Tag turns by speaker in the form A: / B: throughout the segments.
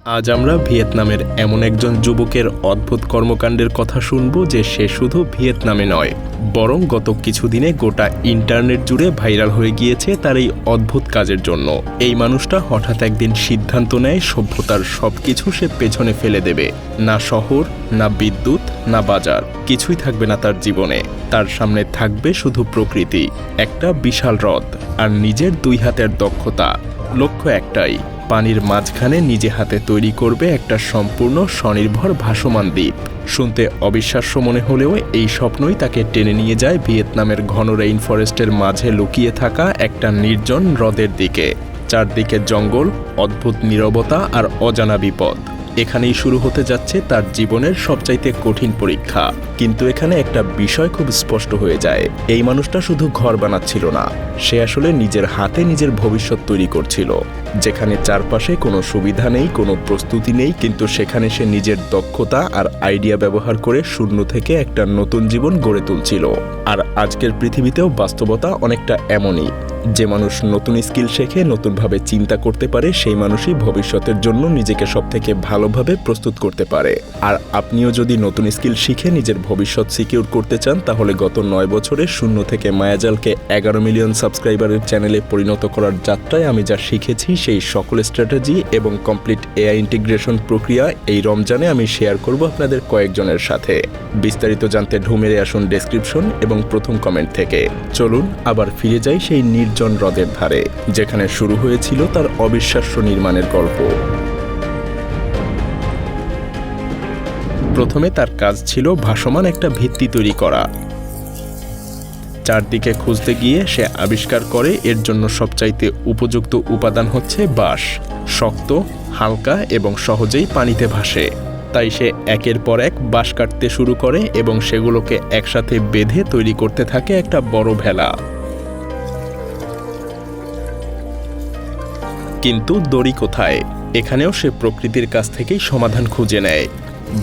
A: আজ আমরা ভিয়েতনামের এমন একজন যুবকের অদ্ভুত কর্মকাণ্ডের কথা শুনব যে সে শুধু ভিয়েতনামে নয়, বরং গত কিছুদিনে গোটা ইন্টারনেট জুড়ে ভাইরাল হয়ে গিয়েছে তার এই অদ্ভুত কাজের জন্য। এই মানুষটা হঠাৎ একদিন সিদ্ধান্ত নেয় সভ্যতার সবকিছু সে পেছনে ফেলে দেবে। না শহর, না বিদ্যুৎ, না বাজার, কিছুই থাকবে না তার জীবনে। তার সামনে থাকবে শুধু প্রকৃতি, একটা বিশাল হ্রদ আর নিজের 2 হাতের দক্ষতা। লক্ষ্য একটাই, পানির মাঝখানে নিজে হাতে তৈরি করবে একটা সম্পূর্ণ স্বনির্ভর ভাসমান দ্বীপ। শুনতে অবিশ্বাস্য মনে হলেও এই স্বপ্নই তাকে টেনে নিয়ে যায় ভিয়েতনামের ঘন রেইন ফরেস্টের মাঝে লুকিয়ে থাকা একটা নির্জন হ্রদের দিকে। চারদিকে জঙ্গল, অদ্ভুত নীরবতা আর অজানা বিপদ। এখানেই শুরু হতে যাচ্ছে তার জীবনের সবচাইতে কঠিন পরীক্ষা। কিন্তু এখানে একটা বিষয় খুব স্পষ্ট হয়ে যায়, এই মানুষটা শুধু ঘর বানাচ্ছিল না, সে আসলে নিজের হাতে নিজের ভবিষ্যৎ তৈরি করছিল। যেখানে চারপাশে কোনো সুবিধা নেই, কোনো প্রস্তুতি নেই, কিন্তু সেখানে সে নিজের দক্ষতা আর আইডিয়া ব্যবহার করে শূন্য থেকে একটা নতুন জীবন গড়ে তুলছিল। আর আজকের পৃথিবীতেও বাস্তবতা অনেকটা এমনই। যে মানুষ নতুন স্কিল শেখে, নতুনভাবে চিন্তা করতে পারে, সেই মানুষই ভবিষ্যতের জন্য নিজেকে সবথেকে ভালোভাবে প্রস্তুত করতে পারে। আর আপনিও যদি নতুন স্কিল শিখে নিজের ভবিষ্যৎ সিকিউর করতে চান, তাহলে গত 9 বছরে শূন্য থেকে মায়াজালকে 11 মিলিয়ন সাবস্ক্রাইবারের চ্যানেলে পরিণত করার যাত্রায় আমি যা শিখেছি, সেই সকল স্ট্র্যাটেজি এবং কমপ্লিট এআই ইন্টিগ্রেশন প্রক্রিয়া এই রমজানে আমি শেয়ার করব আপনাদের কয়েকজনের সাথে। বিস্তারিত জানতে ঢুমেরে আসুন ডেসক্রিপশন এবং প্রথম কমেন্ট থেকে। চলুন আবার ফিরে যাই সেই নির্জন হ্রদের ধারে, যেখানে শুরু হয়েছিল তার অবিশ্বাস্য নির্মাণের গল্প। প্রথমে তার কাজ ছিল ভাসমান একটা ভিত্তি তৈরি করা। চারদিকে খুঁজতে গিয়ে সে আবিষ্কার করে এর জন্য সবচাইতে উপযুক্ত উপাদান হচ্ছে বাঁশ। শক্ত, হালকা এবং সহজেই পানিতে ভাসে। তাই সে একের পর এক বাঁশ কাটতে শুরু করে এবং সেগুলোকে একসাথে বেঁধে তৈরি করতে থাকে একটা বড় ভেলা। কিন্তু দড়ি কোথায়? এখানেও সে প্রকৃতির কাছ থেকেই সমাধান খুঁজে নেয়।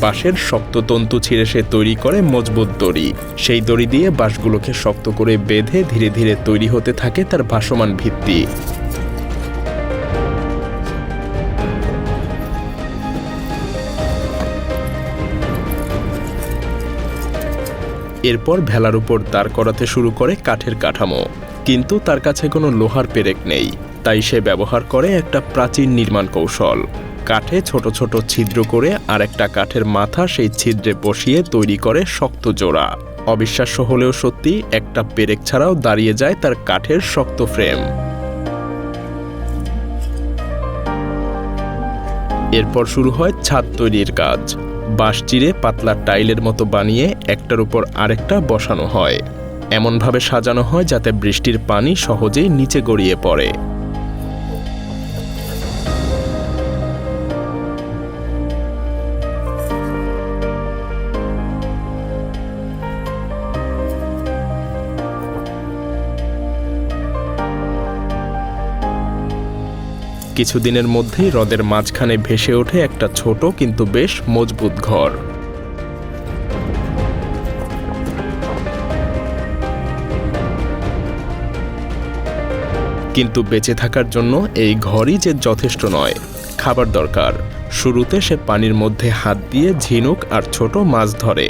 A: বাঁশের শক্ত তন্তু ছিঁড়ে সে তৈরি করে মজবুত দড়ি। সেই দড়ি দিয়ে বাঁশগুলোকে শক্ত করে বেঁধে ধীরে ধীরে তৈরি হতে থাকে তার ভাসমান ভিত্তি। এরপর ভেলার উপর দাঁড় করাতে শুরু করে কাঠের কাঠামো। কিন্তু তার কাছে কোনো লোহার পেরেক নেই, তাই সে ব্যবহার করে একটা প্রাচীন নির্মাণ কৌশল। কাঠে ছোট ছোট ছিদ্র করে আর একটা কাঠের মাথা সেই ছিদ্রে বসিয়ে তৈরি করে শক্ত জোড়া। অবিশ্বাস্য হলেও সত্যি, একটা পেরেক ছাড়াও দাঁড়িয়ে যায় তার কাঠের শক্ত ফ্রেম। এরপর শুরু হয় ছাদ তৈরির কাজ। বাঁশ চিরে পাতলা টাইলের মতো বানিয়ে একটার উপর আরেকটা বসানো হয়। এমনভাবে সাজানো হয় যাতে বৃষ্টির পানি সহজেই নিচে গড়িয়ে পড়ে। কিছুদিনের মধ্যেই হ্রদের মাঝখানে ভেসে ওঠে একটা ছোট কিন্তু বেশ মজবুত ঘর। কিন্তু বেঁচে থাকার জন্য এই ঘরই যে যথেষ্ট নয়, খাবার দরকার। শুরুতে সে পানির মধ্যে হাত দিয়ে ঝিনুক আর ছোট মাছ ধরে।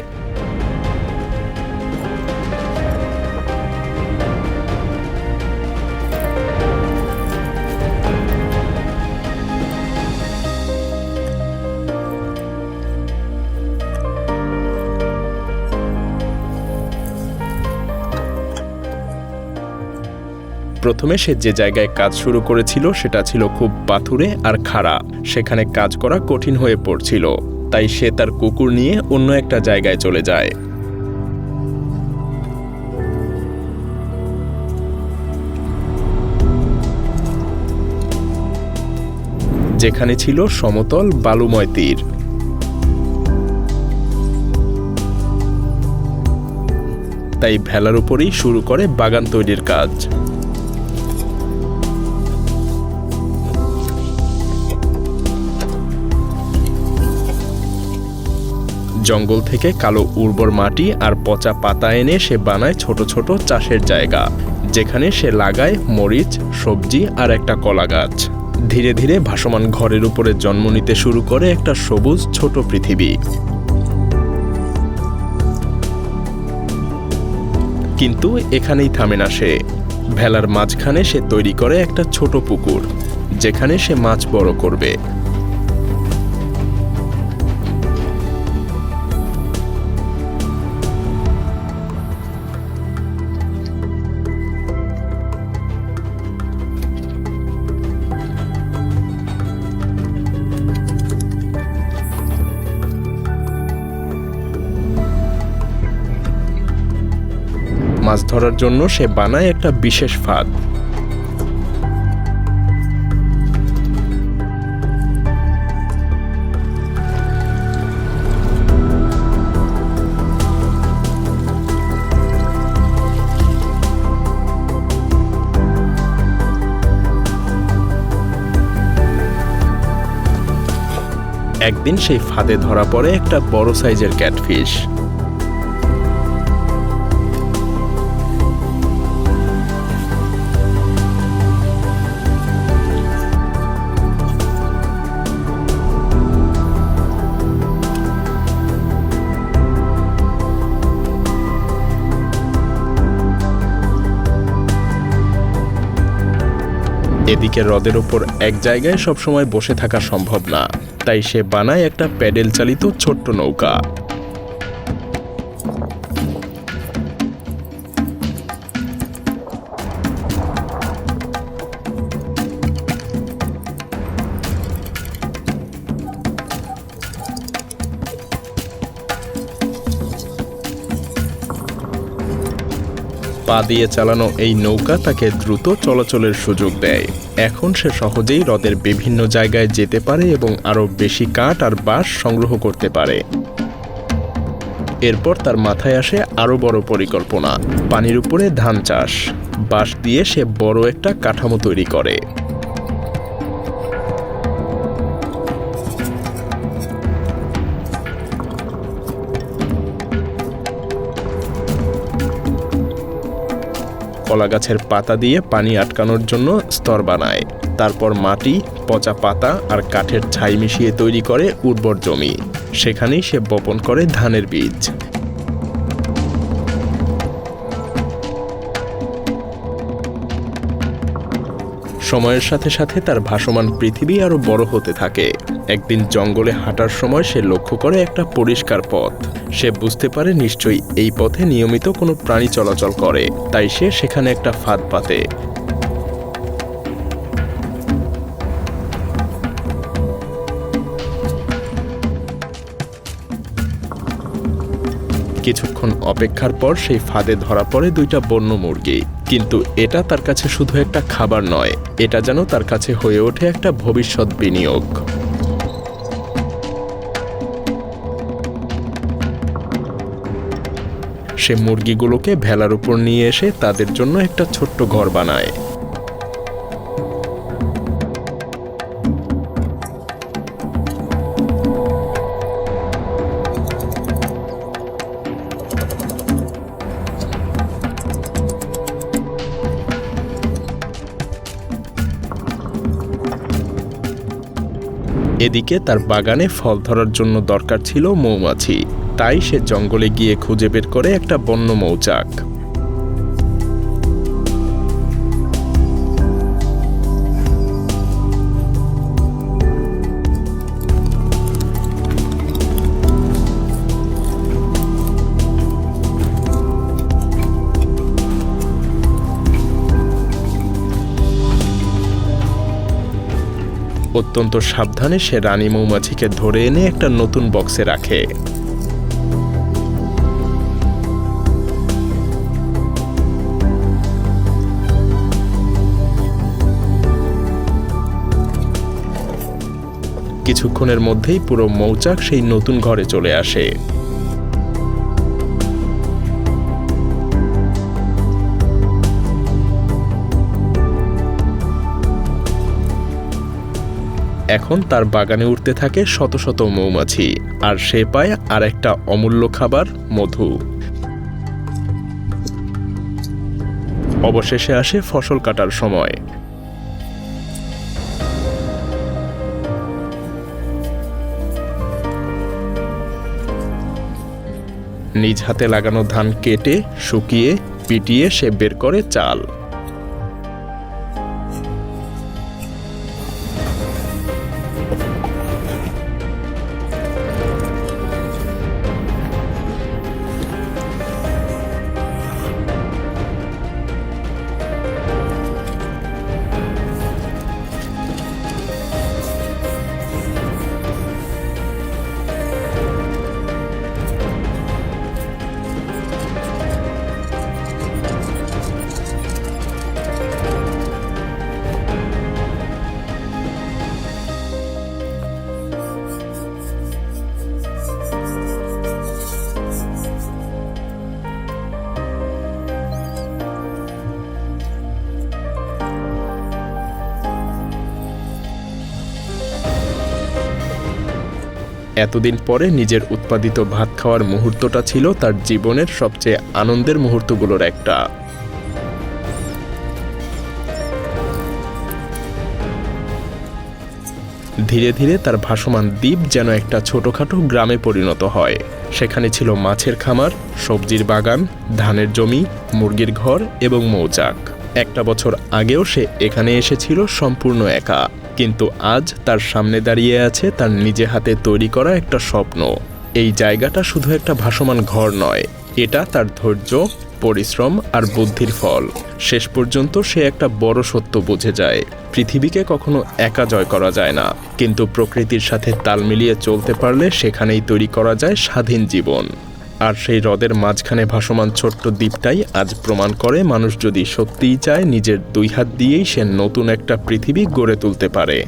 A: প্রথমে সে যে জায়গায় কাজ শুরু করেছিল সেটা ছিল খুব পাথুরে আর খাড়া। সেখানে কাজ করা কঠিন হয়ে পড়ছিল, তাই সে তার কুকুর নিয়ে অন্য একটা জায়গায় চলে যায়। যেখানে ছিল সমতল বালুময় তীর। তাই ভেলার উপরেই শুরু করে বাগান তৈরির কাজ। জঙ্গল থেকে কালো উর্বর মাটি আর পচা পাতা এনে সে বানায় ছোট ছোট চাষের জায়গা, যেখানে সে লাগায় মরিচ, সবজি আর একটা কলা গাছ। ধীরে ধীরে ভাসমান ঘরের উপরে জন্ম নিতে শুরু করে একটা সবুজ ছোট পৃথিবী। কিন্তু এখানেই থামে না সে। ভেলার মাঝখানে সে তৈরি করে একটা ছোট পুকুর, যেখানে সে মাছ বড় করবে। মাছ ধরার জন্য সে বানায় একটা বিশেষ ফাঁদ। একদিন সেই ফাঁদে ধরা পড়ে একটা বড় সাইজের ক্যাটফিশ। এদিকে হ্রদের ওপর এক জায়গায় সবসময় বসে থাকা সম্ভব না, তাই সে বানায় একটা প্যাডেল চালিত ছোট্ট নৌকা। পা দিয়ে চালানো এই নৌকা তাকে দ্রুত চলাচলের সুযোগ দেয়। এখন সে সহজেই হ্রদের বিভিন্ন জায়গায় যেতে পারে এবং আরও বেশি কাঠ আর বাঁশ সংগ্রহ করতে পারে। এরপর তার মাথায় আসে আরও বড় পরিকল্পনা, পানির উপরে ধান চাষ। বাঁশ দিয়ে সে বড় একটা কাঠামো তৈরি করে। কলা গাছের পাতা দিয়ে পানি আটকানোর জন্য স্তর বানায়। তারপর মাটি, পচা পাতা আর কাঠের ছাই মিশিয়ে তৈরি করে উর্বর জমি। সেখানেই সে বপন করে ধানের বীজ। সময়ের সাথে সাথে তার ভাসমান পৃথিবী আরো বড় হতে থাকে। একদিন জঙ্গলে হাঁটার সময় সে লক্ষ্য করে একটা পরিষ্কার পথ। সে বুঝতে পারে নিশ্চয়ই এই পথে নিয়মিত কোনো প্রাণী চলাচল করে, তাই সে সেখানে একটা ফাঁদ পাতে। কিছুক্ষণ অপেক্ষার পর সেই ফাঁদে ধরা পড়ে দুইটা বন্য মুরগি। কিন্তু এটা তার কাছে শুধু একটা খাবার নয়, এটা যেন তার কাছে হয়ে ওঠে একটা ভবিষ্যৎ বিনিয়োগ। সে মুরগিগুলোকে ভেলার উপর নিয়ে এসে তাদের জন্য একটা ছোট্ট ঘর বানায়। এদিকে তার বাগানে ফল ধরার জন্য দরকার ছিল মৌমাছি, তাই সে জঙ্গলে গিয়ে খুঁজে বের করে একটা বন্য মৌচাক। অত্যন্ত সাবধানে সে রানী মৌমাছিকে ধরে এনে একটা নতুন বক্সে রাখে। কিছুক্ষণের মধ্যেই পুরো মৌচাক সেই নতুন ঘরে চলে আসে। এখন তার বাগানে উঠতে থাকে শত শত মৌমাছি, আর সে পায় আর একটা অমূল্য খাবার, মধু। অবশেষে আসে ফসল কাটার সময়। নিজ হাতে লাগানো ধান কেটে শুকিয়ে পিটিয়ে সে বের করে চাল। এতদিন পরে নিজের উৎপাদিত ভাত খাওয়ার মুহূর্তটা ছিল তার জীবনের সবচেয়ে আনন্দের মুহূর্তগুলোর একটা। ধীরে ধীরে তার ভাসমান দ্বীপ যেন একটা ছোটখাটো গ্রামে পরিণত হয়। সেখানে ছিল মাছের খামার, সবজির বাগান, ধানের জমি, মুরগির ঘর এবং মৌচাক। একটা বছর আগেও সে এখানে এসেছিল সম্পূর্ণ একা, কিন্তু আজ তার সামনে দাঁড়িয়ে আছে তার নিজে হাতে তৈরি করা একটা স্বপ্ন। এই জায়গাটা শুধু একটা ভাসমান ঘর নয়, এটা তার ধৈর্য, পরিশ্রম আর বুদ্ধির ফল। শেষ পর্যন্ত সে একটা বড় সত্য বুঝে যায়, পৃথিবীকে কখনো একা জয় করা যায় না, কিন্তু প্রকৃতির সাথে তাল মিলিয়ে চলতে পারলে সেখানেই তৈরি করা যায় স্বাধীন জীবন। আর সেই হ্রদের মাঝখানে ভাসমান ছোট্ট দ্বীপটাই আজ প্রমাণ করে মানুষ যদি সত্যিই চায়, নিজের দুই হাত দিয়েই সে নতুন একটা পৃথিবী গড়ে তুলতে পারে।